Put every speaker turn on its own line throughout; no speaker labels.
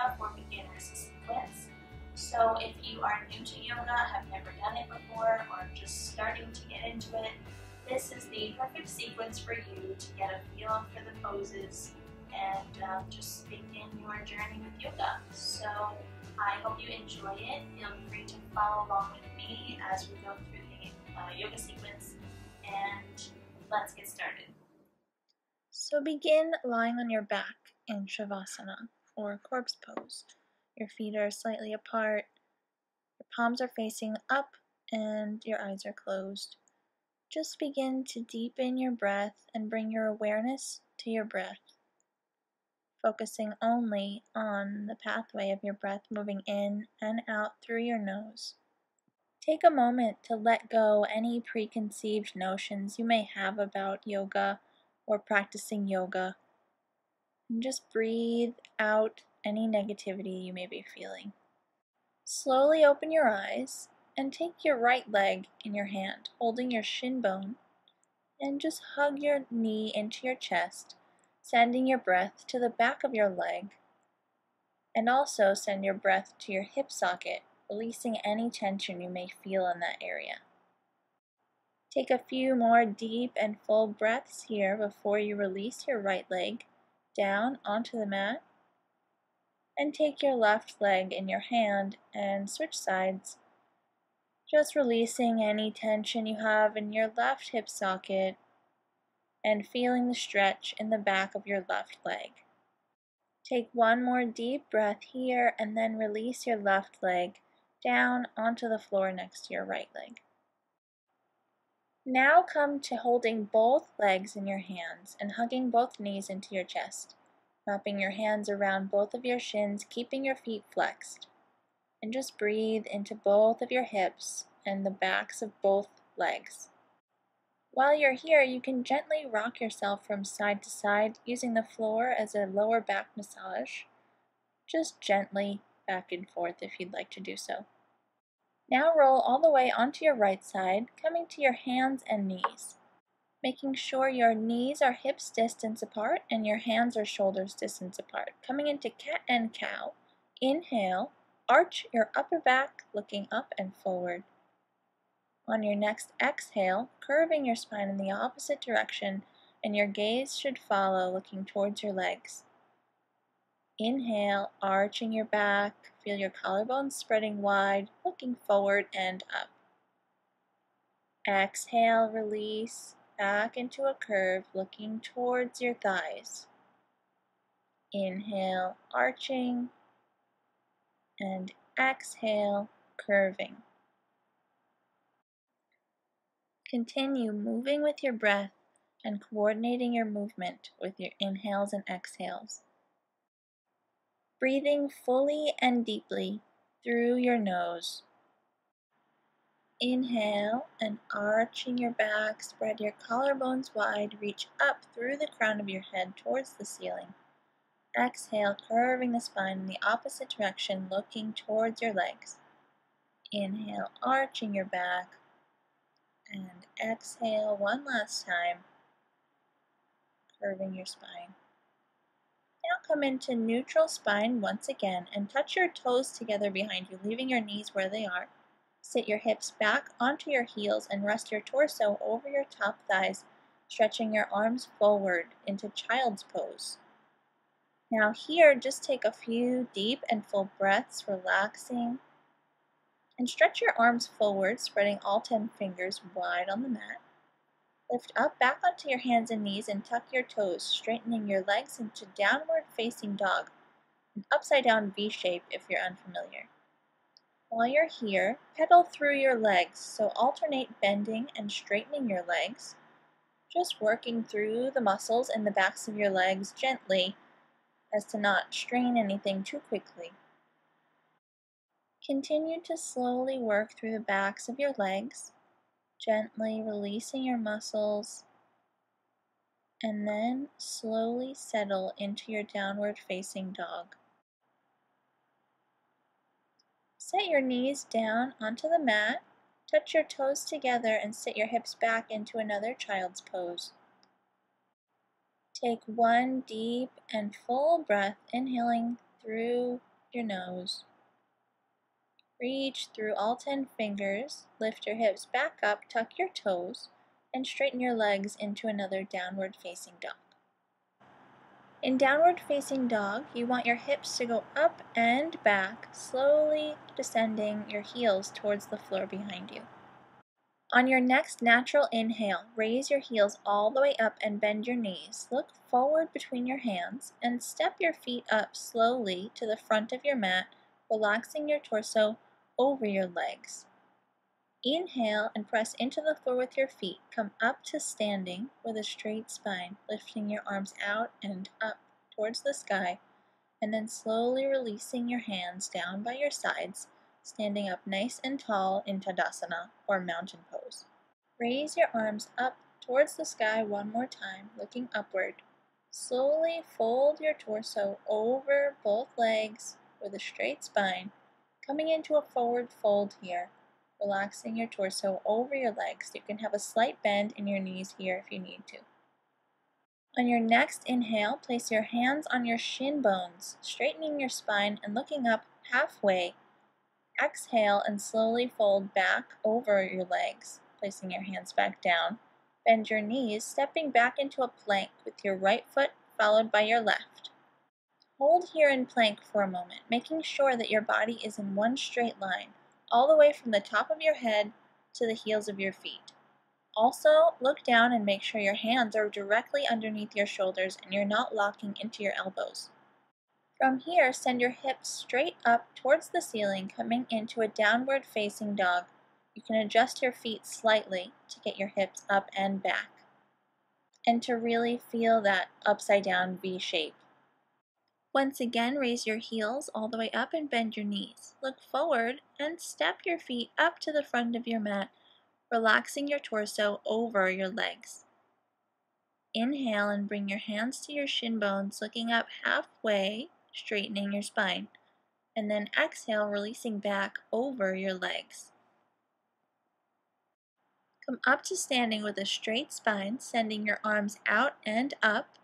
yoga for beginners sequence. So if you are new to yoga, have never done it before, or just starting to get into it, this is the perfect sequence for you to get a feel for the poses and just begin your journey with yoga. So I hope you enjoy it. Feel free to follow along with me as we go through the yoga sequence, and let's get started.
So begin lying on your back in Shavasana, or corpse pose. Your feet are slightly apart, your palms are facing up, and your eyes are closed. Just begin to deepen your breath and bring your awareness to your breath, focusing only on the pathway of your breath moving in and out through your nose. Take a moment to let go any preconceived notions you may have about yoga or practicing yoga, and just breathe out any negativity you may be feeling. Slowly open your eyes and take your right leg in your hand, holding your shin bone, and just hug your knee into your chest, sending your breath to the back of your leg, and also send your breath to your hip socket, releasing any tension you may feel in that area. Take a few more deep and full breaths here before you release your right leg down onto the mat, and take your left leg in your hand and switch sides, just releasing any tension you have in your left hip socket and feeling the stretch in the back of your left leg. Take one more deep breath here and then release your left leg down onto the floor next to your right leg. Now come to holding both legs in your hands and hugging both knees into your chest, wrapping your hands around both of your shins, keeping your feet flexed, and just breathe into both of your hips and the backs of both legs. While you're here, you can gently rock yourself from side to side using the floor as a lower back massage, just gently back and forth if you'd like to do so. Now roll all the way onto your right side, coming to your hands and knees, making sure your knees are hips distance apart and your hands are shoulders distance apart. Coming into cat and cow, inhale, arch your upper back, looking up and forward. On your next exhale, curving your spine in the opposite direction, and your gaze should follow, looking towards your legs. Inhale, arching your back, feel your collarbones spreading wide, looking forward and up. Exhale, release, back into a curve, looking towards your thighs. Inhale, arching, and exhale, curving. Continue moving with your breath and coordinating your movement with your inhales and exhales. Breathing fully and deeply through your nose. Inhale and arching your back, spread your collarbones wide, reach up through the crown of your head towards the ceiling. Exhale, curving the spine in the opposite direction, looking towards your legs. Inhale, arching your back, and exhale one last time, curving your spine. Now come into neutral spine once again and touch your toes together behind you, leaving your knees where they are. Sit your hips back onto your heels and rest your torso over your top thighs, stretching your arms forward into child's pose. Now here, just take a few deep and full breaths, relaxing, and stretch your arms forward, spreading all 10 fingers wide on the mat. Lift up back onto your hands and knees and tuck your toes, straightening your legs into downward facing dog, an upside down V shape if you're unfamiliar. While you're here, pedal through your legs, so alternate bending and straightening your legs, just working through the muscles in the backs of your legs gently as to not strain anything too quickly. Continue to slowly work through the backs of your legs, gently releasing your muscles, and then slowly settle into your downward facing dog. Set your knees down onto the mat, touch your toes together, and sit your hips back into another child's pose. Take one deep and full breath, inhaling through your nose. Reach through all 10 fingers, lift your hips back up, tuck your toes, and straighten your legs into another downward facing dog. In downward facing dog, you want your hips to go up and back, slowly descending your heels towards the floor behind you. On your next natural inhale, raise your heels all the way up and bend your knees. Look forward between your hands and step your feet up slowly to the front of your mat, relaxing your torso over your legs. Inhale and press into the floor with your feet. Come up to standing with a straight spine, lifting your arms out and up towards the sky, and then slowly releasing your hands down by your sides, standing up nice and tall in Tadasana or mountain pose. Raise your arms up towards the sky one more time, looking upward. Slowly fold your torso over both legs with a straight spine, coming into a forward fold here, relaxing your torso over your legs. You can have a slight bend in your knees here if you need to. On your next inhale, place your hands on your shin bones, straightening your spine and looking up halfway. Exhale and slowly fold back over your legs, placing your hands back down. Bend your knees, stepping back into a plank with your right foot followed by your left. Hold here in plank for a moment, making sure that your body is in one straight line, all the way from the top of your head to the heels of your feet. Also, look down and make sure your hands are directly underneath your shoulders and you're not locking into your elbows. From here, send your hips straight up towards the ceiling, coming into a downward facing dog. You can adjust your feet slightly to get your hips up and back, and to really feel that upside down V shape. Once again, raise your heels all the way up and bend your knees. Look forward and step your feet up to the front of your mat, relaxing your torso over your legs. Inhale and bring your hands to your shin bones, looking up halfway, straightening your spine. And then exhale, releasing back over your legs. Come up to standing with a straight spine, sending your arms out and up,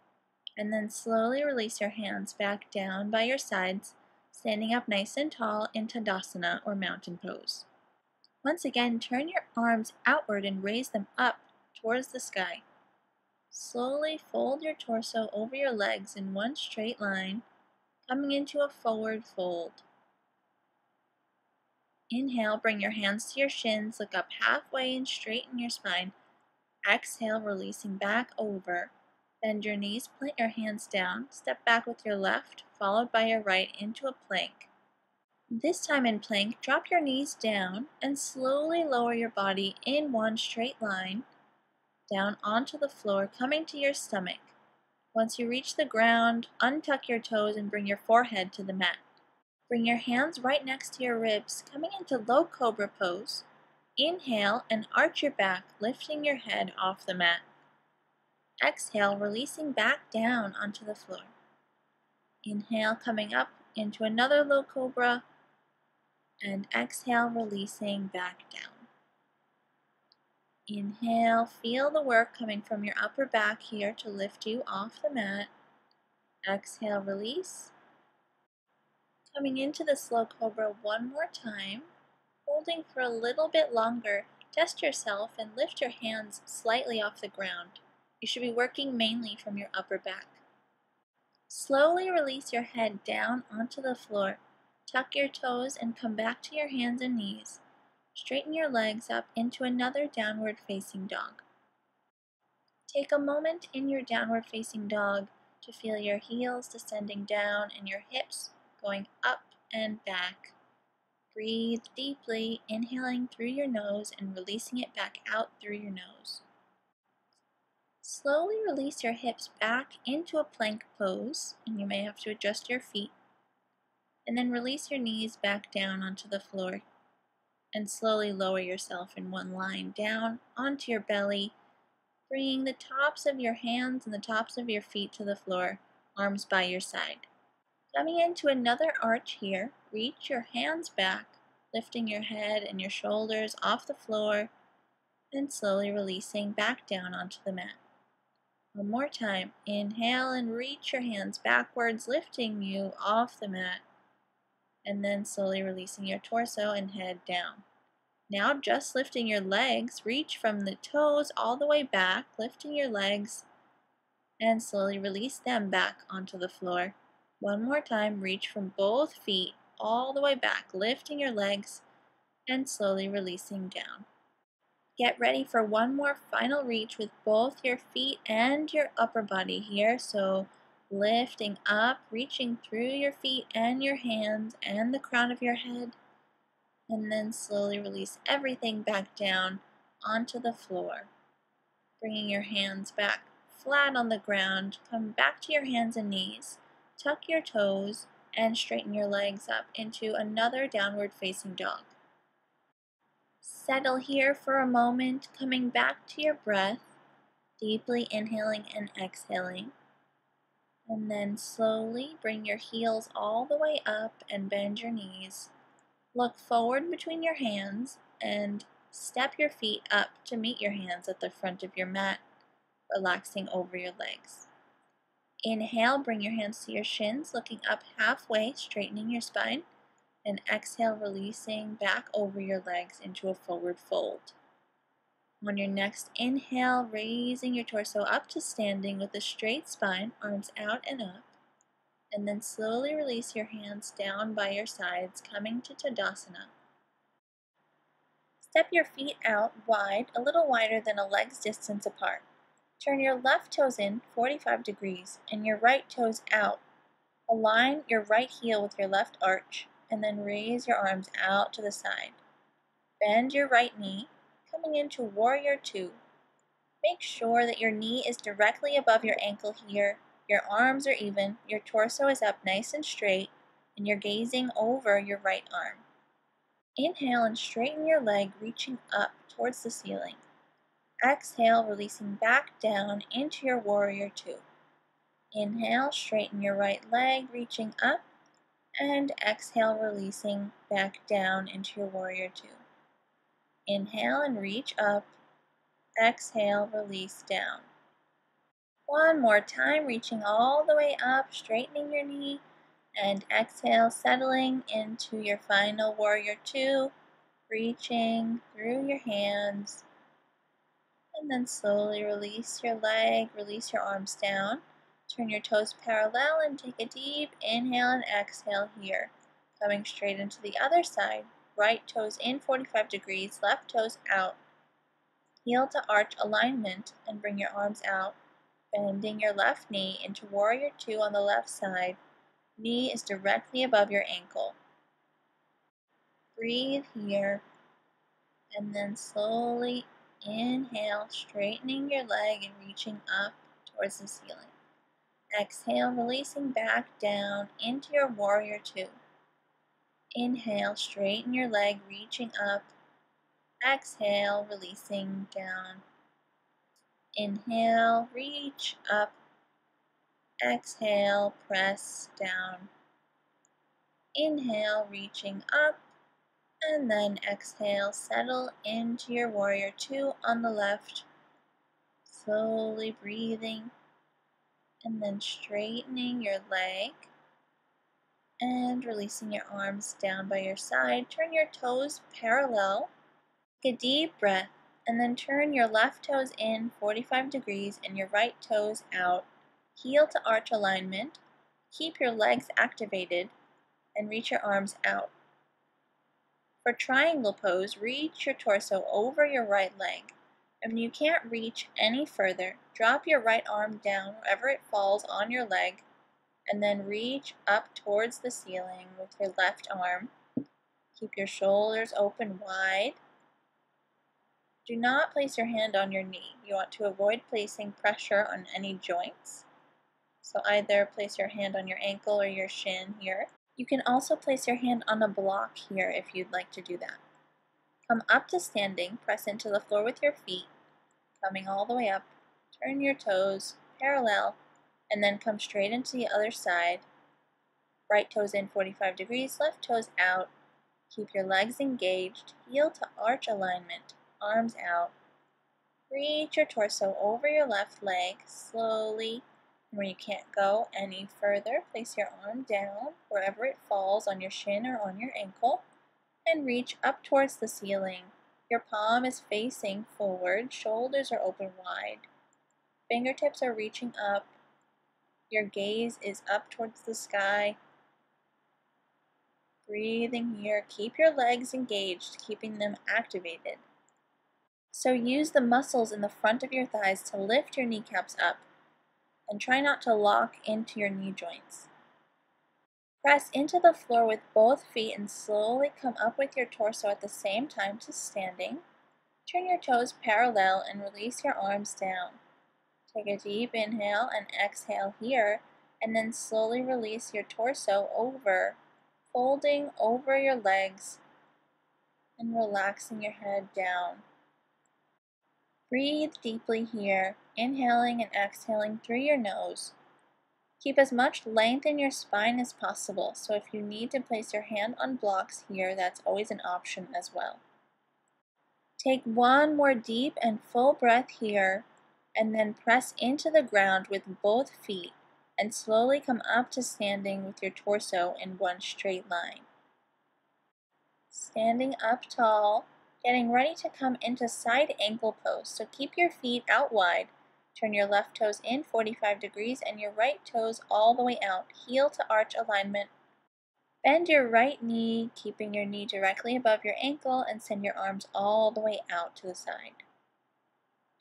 and then slowly release your hands back down by your sides, standing up nice and tall in Tadasana or mountain pose. Once again, turn your arms outward and raise them up towards the sky. Slowly fold your torso over your legs in one straight line, coming into a forward fold. Inhale, bring your hands to your shins, look up halfway and straighten your spine. Exhale, releasing back over. Bend your knees, plant your hands down, step back with your left, followed by your right into a plank. This time in plank, drop your knees down and slowly lower your body in one straight line down onto the floor, coming to your stomach. Once you reach the ground, untuck your toes and bring your forehead to the mat. Bring your hands right next to your ribs, coming into low cobra pose. Inhale and arch your back, lifting your head off the mat. Exhale, releasing back down onto the floor. Inhale, coming up into another low cobra, and exhale, releasing back down. Inhale, feel the work coming from your upper back here to lift you off the mat. Exhale, release. Coming into the slow cobra one more time, holding for a little bit longer. Test yourself and lift your hands slightly off the ground. You should be working mainly from your upper back. Slowly release your head down onto the floor. Tuck your toes and come back to your hands and knees. Straighten your legs up into another downward facing dog. Take a moment in your downward facing dog to feel your heels descending down and your hips going up and back. Breathe deeply, inhaling through your nose and releasing it back out through your nose. Slowly release your hips back into a plank pose, and you may have to adjust your feet. And then release your knees back down onto the floor. And slowly lower yourself in one line down onto your belly, bringing the tops of your hands and the tops of your feet to the floor, arms by your side. Coming into another arch here, reach your hands back, lifting your head and your shoulders off the floor, and slowly releasing back down onto the mat. One more time, inhale and reach your hands backwards, lifting you off the mat. and then slowly releasing your torso and head down. Now just lifting your legs, reach from the toes all the way back, lifting your legs, and slowly release them back onto the floor. One more time, reach from both feet all the way back, lifting your legs and slowly releasing down. Get ready for one more final reach with both your feet and your upper body here. So lifting up, reaching through your feet and your hands and the crown of your head, and then slowly release everything back down onto the floor. Bringing your hands back flat on the ground, come back to your hands and knees, tuck your toes, and straighten your legs up into another downward facing dog. Settle here for a moment, coming back to your breath, deeply inhaling and exhaling. And then slowly bring your heels all the way up and bend your knees. Look forward between your hands and step your feet up to meet your hands at the front of your mat, relaxing over your legs. Inhale, bring your hands to your shins, looking up halfway, straightening your spine. And exhale, releasing back over your legs into a forward fold. On your next inhale, raising your torso up to standing with a straight spine, arms out and up. And then slowly release your hands down by your sides, coming to Tadasana. Step your feet out wide, a little wider than a leg's distance apart. Turn your left toes in 45 degrees and your right toes out. Align your right heel with your left arch, and then raise your arms out to the side. Bend your right knee, coming into Warrior Two. Make sure that your knee is directly above your ankle here, your arms are even, your torso is up nice and straight, and you're gazing over your right arm. Inhale and straighten your leg, reaching up towards the ceiling. Exhale, releasing back down into your Warrior Two. Inhale, straighten your right leg, reaching up. And exhale, releasing back down into your Warrior Two. Inhale and reach up. Exhale, release down. One more time, reaching all the way up, straightening your knee. And exhale, settling into your final Warrior Two, reaching through your hands. And then slowly release your leg, release your arms down. Turn your toes parallel and take a deep inhale and exhale here. Coming straight into the other side. Right toes in 45 degrees, left toes out. Heel to arch alignment and bring your arms out. Bending your left knee into Warrior Two on the left side. Knee is directly above your ankle. Breathe here. And then slowly inhale, straightening your leg and reaching up towards the ceiling. Exhale, releasing back down into your Warrior Two. Inhale, straighten your leg, reaching up. Exhale, releasing down. Inhale, reach up. Exhale, press down. Inhale, reaching up. And then exhale, settle into your Warrior Two on the left. Slowly breathing. And then straightening your leg. And releasing your arms down by your side. Turn your toes parallel. Take a deep breath. And then turn your left toes in 45 degrees and your right toes out. Heel to arch alignment. Keep your legs activated and reach your arms out. For triangle pose, reach your torso over your right leg. And when you can't reach any further, drop your right arm down wherever it falls on your leg, and then reach up towards the ceiling with your left arm. Keep your shoulders open wide. Do not place your hand on your knee. You want to avoid placing pressure on any joints. So either place your hand on your ankle or your shin here. You can also place your hand on a block here if you'd like to do that. Come up to standing, press into the floor with your feet, coming all the way up. Turn your toes parallel, and then come straight into the other side. Right toes in 45 degrees, left toes out. Keep your legs engaged, heel to arch alignment, arms out. Reach your torso over your left leg, slowly Where you can't go any further, place your arm down wherever it falls on your shin or on your ankle and reach up towards the ceiling. Your palm is facing forward, shoulders are open wide, fingertips are reaching up, your gaze is up towards the sky. Breathing here, keep your legs engaged, keeping them activated. So use the muscles in the front of your thighs to lift your kneecaps up and try not to lock into your knee joints. Press into the floor with both feet and slowly come up with your torso at the same time to standing. Turn your toes parallel and release your arms down. Take a deep inhale and exhale here, and then slowly release your torso over, folding over your legs and relaxing your head down. Breathe deeply here, inhaling and exhaling through your nose. Keep as much length in your spine as possible, so if you need to place your hand on blocks here, that's always an option as well. Take one more deep and full breath here, and then press into the ground with both feet, and slowly come up to standing with your torso in one straight line. Standing up tall, getting ready to come into side ankle pose, so keep your feet out wide. Turn your left toes in 45 degrees and your right toes all the way out, heel to arch alignment. Bend your right knee, keeping your knee directly above your ankle, and send your arms all the way out to the side.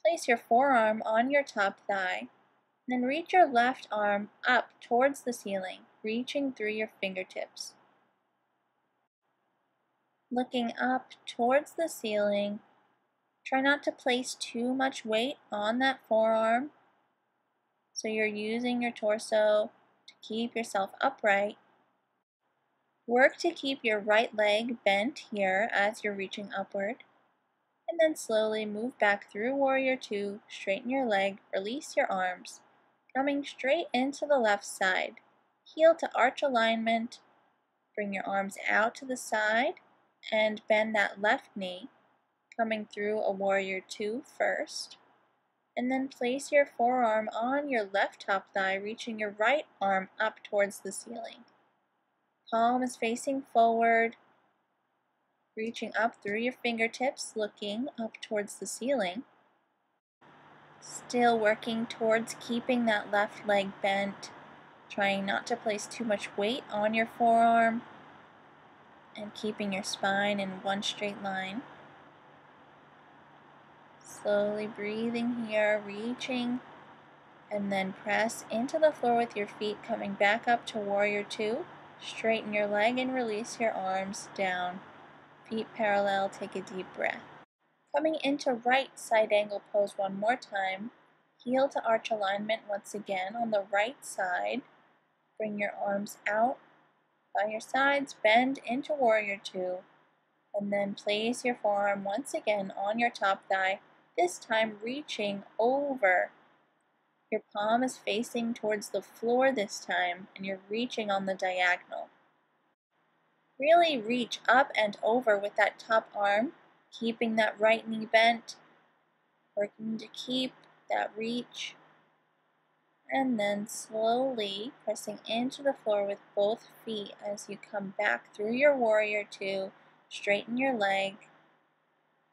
Place your forearm on your top thigh, then reach your left arm up towards the ceiling, reaching through your fingertips. Looking up towards the ceiling, try not to place too much weight on that forearm, so you're using your torso to keep yourself upright. Work to keep your right leg bent here as you're reaching upward, and then slowly move back through Warrior Two, straighten your leg, release your arms, coming straight into the left side, heel to arch alignment, bring your arms out to the side, and bend that left knee, coming through a Warrior Two first, and then place your forearm on your left top thigh, reaching your right arm up towards the ceiling. Palm is facing forward, reaching up through your fingertips, looking up towards the ceiling. Still working towards keeping that left leg bent, trying not to place too much weight on your forearm, and keeping your spine in one straight line. Slowly breathing here, reaching, and then press into the floor with your feet, coming back up to Warrior Two. Straighten your leg and release your arms down. Feet parallel, take a deep breath. Coming into right side angle pose one more time. Heel to arch alignment once again on the right side. Bring your arms out by your sides, bend into Warrior Two, and then place your forearm once again on your top thigh, this time reaching over. Your palm is facing towards the floor this time, and you're reaching on the diagonal. Really reach up and over with that top arm, keeping that right knee bent, working to keep that reach, and then slowly pressing into the floor with both feet as you come back through your Warrior Two, straighten your leg,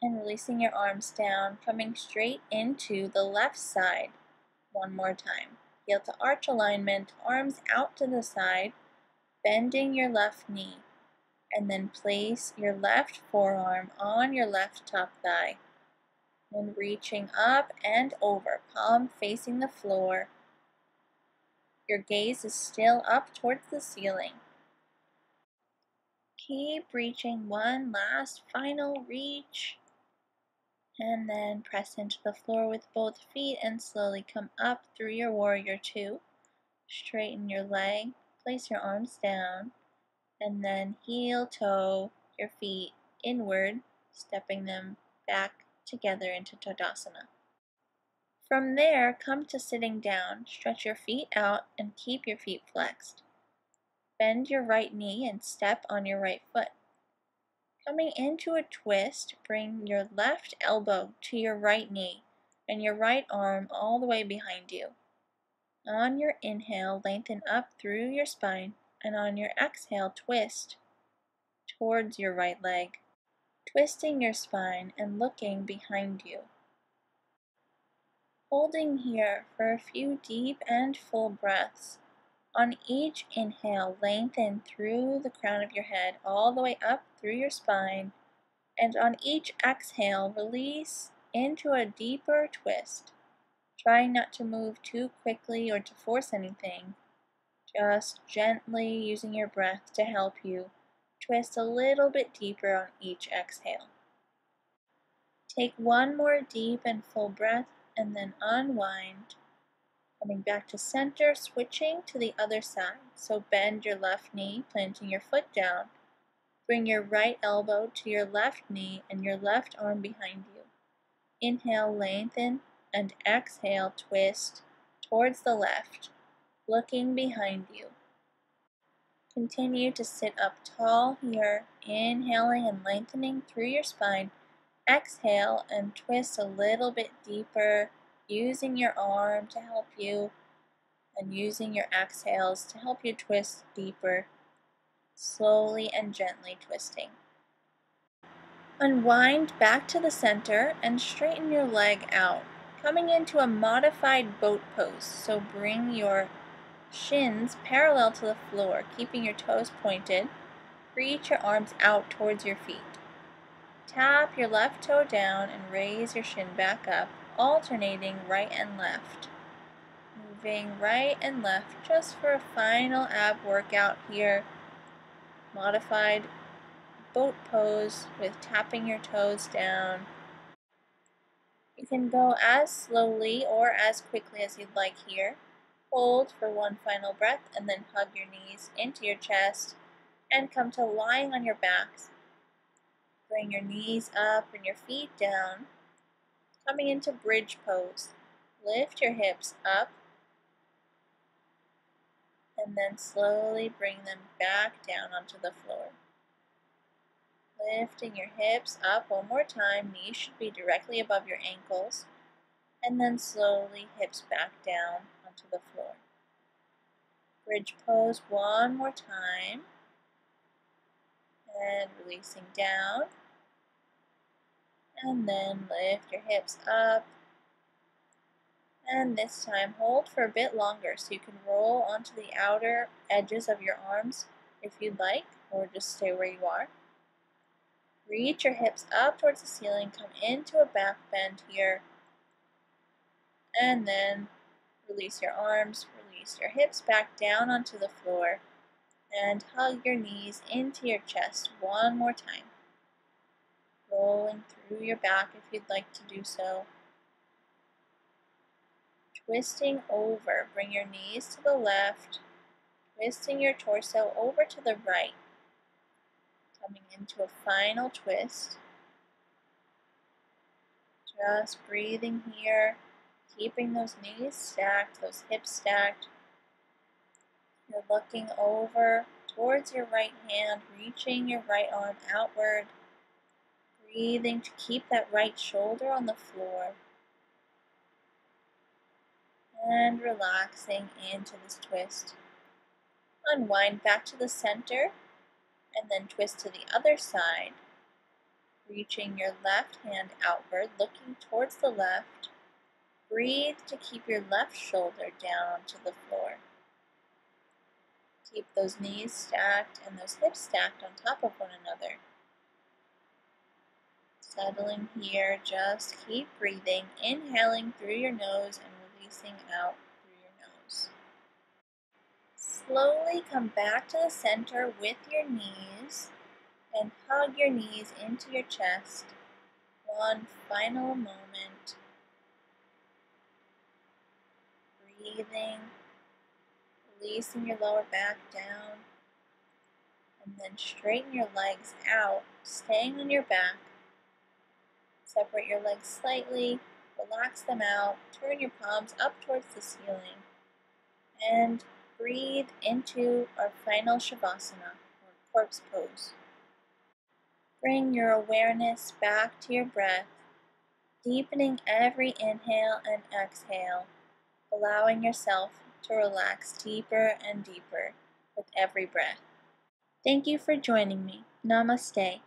and releasing your arms down, coming straight into the left side. One more time. Heel to arch alignment, arms out to the side, bending your left knee, and then place your left forearm on your left top thigh, and reaching up and over, palm facing the floor. Your gaze is still up towards the ceiling. Keep reaching, one last final reach. And then press into the floor with both feet and slowly come up through your Warrior Two. Straighten your leg, place your arms down, and then heel toe your feet inward, stepping them back together into Tadasana. From there, come to sitting down, stretch your feet out and keep your feet flexed. Bend your right knee and step on your right foot. Coming into a twist, bring your left elbow to your right knee and your right arm all the way behind you. On your inhale, lengthen up through your spine, and on your exhale, twist towards your right leg, twisting your spine and looking behind you. Holding here for a few deep and full breaths. On each inhale, lengthen through the crown of your head all the way up through your spine, and on each exhale, release into a deeper twist. Try not to move too quickly or to force anything. Just gently using your breath to help you twist a little bit deeper on each exhale. Take one more deep and full breath and then unwind. Coming back to center, switching to the other side. So bend your left knee, planting your foot down. Bring your right elbow to your left knee and your left arm behind you. Inhale, lengthen, and exhale, twist towards the left, looking behind you. Continue to sit up tall here, inhaling and lengthening through your spine. Exhale and twist a little bit deeper, using your arm to help you, and using your exhales to help you twist deeper, slowly and gently twisting. Unwind back to the center and straighten your leg out, coming into a modified boat pose. So bring your shins parallel to the floor, keeping your toes pointed. Reach your arms out towards your feet. Tap your left toe down and raise your shin back up, alternating right and left. Moving right and left just for a final ab workout here. Modified boat pose with tapping your toes down. You can go as slowly or as quickly as you'd like here. Hold for one final breath and then hug your knees into your chest and come to lying on your backs. Bring your knees up and your feet down. Coming into bridge pose. Lift your hips up and then slowly bring them back down onto the floor. Lifting your hips up one more time. Knees should be directly above your ankles. And then slowly hips back down onto the floor. Bridge pose one more time. And releasing down. And then lift your hips up. And this time hold for a bit longer so you can roll onto the outer edges of your arms if you'd like, or just stay where you are. Reach your hips up towards the ceiling, come into a back bend here, and then release your arms, release your hips back down onto the floor, and hug your knees into your chest one more time. Rolling through your back if you'd like to do so. Twisting over, bring your knees to the left, twisting your torso over to the right. Coming into a final twist. Just breathing here, keeping those knees stacked, those hips stacked. You're looking over towards your right hand, reaching your right arm outward. Breathing to keep that right shoulder on the floor. And relaxing into this twist. Unwind back to the center and then twist to the other side. Reaching your left hand outward, looking towards the left. Breathe to keep your left shoulder down onto the floor. Keep those knees stacked and those hips stacked on top of one another. Settling here, just keep breathing, inhaling through your nose and releasing out through your nose. Slowly come back to the center with your knees and hug your knees into your chest. One final moment. Breathing, releasing your lower back down, and then straighten your legs out, staying on your back. Separate your legs slightly, relax them out, turn your palms up towards the ceiling, and breathe into our final Shavasana, or corpse pose. Bring your awareness back to your breath, deepening every inhale and exhale, allowing yourself to relax deeper and deeper with every breath. Thank you for joining me. Namaste.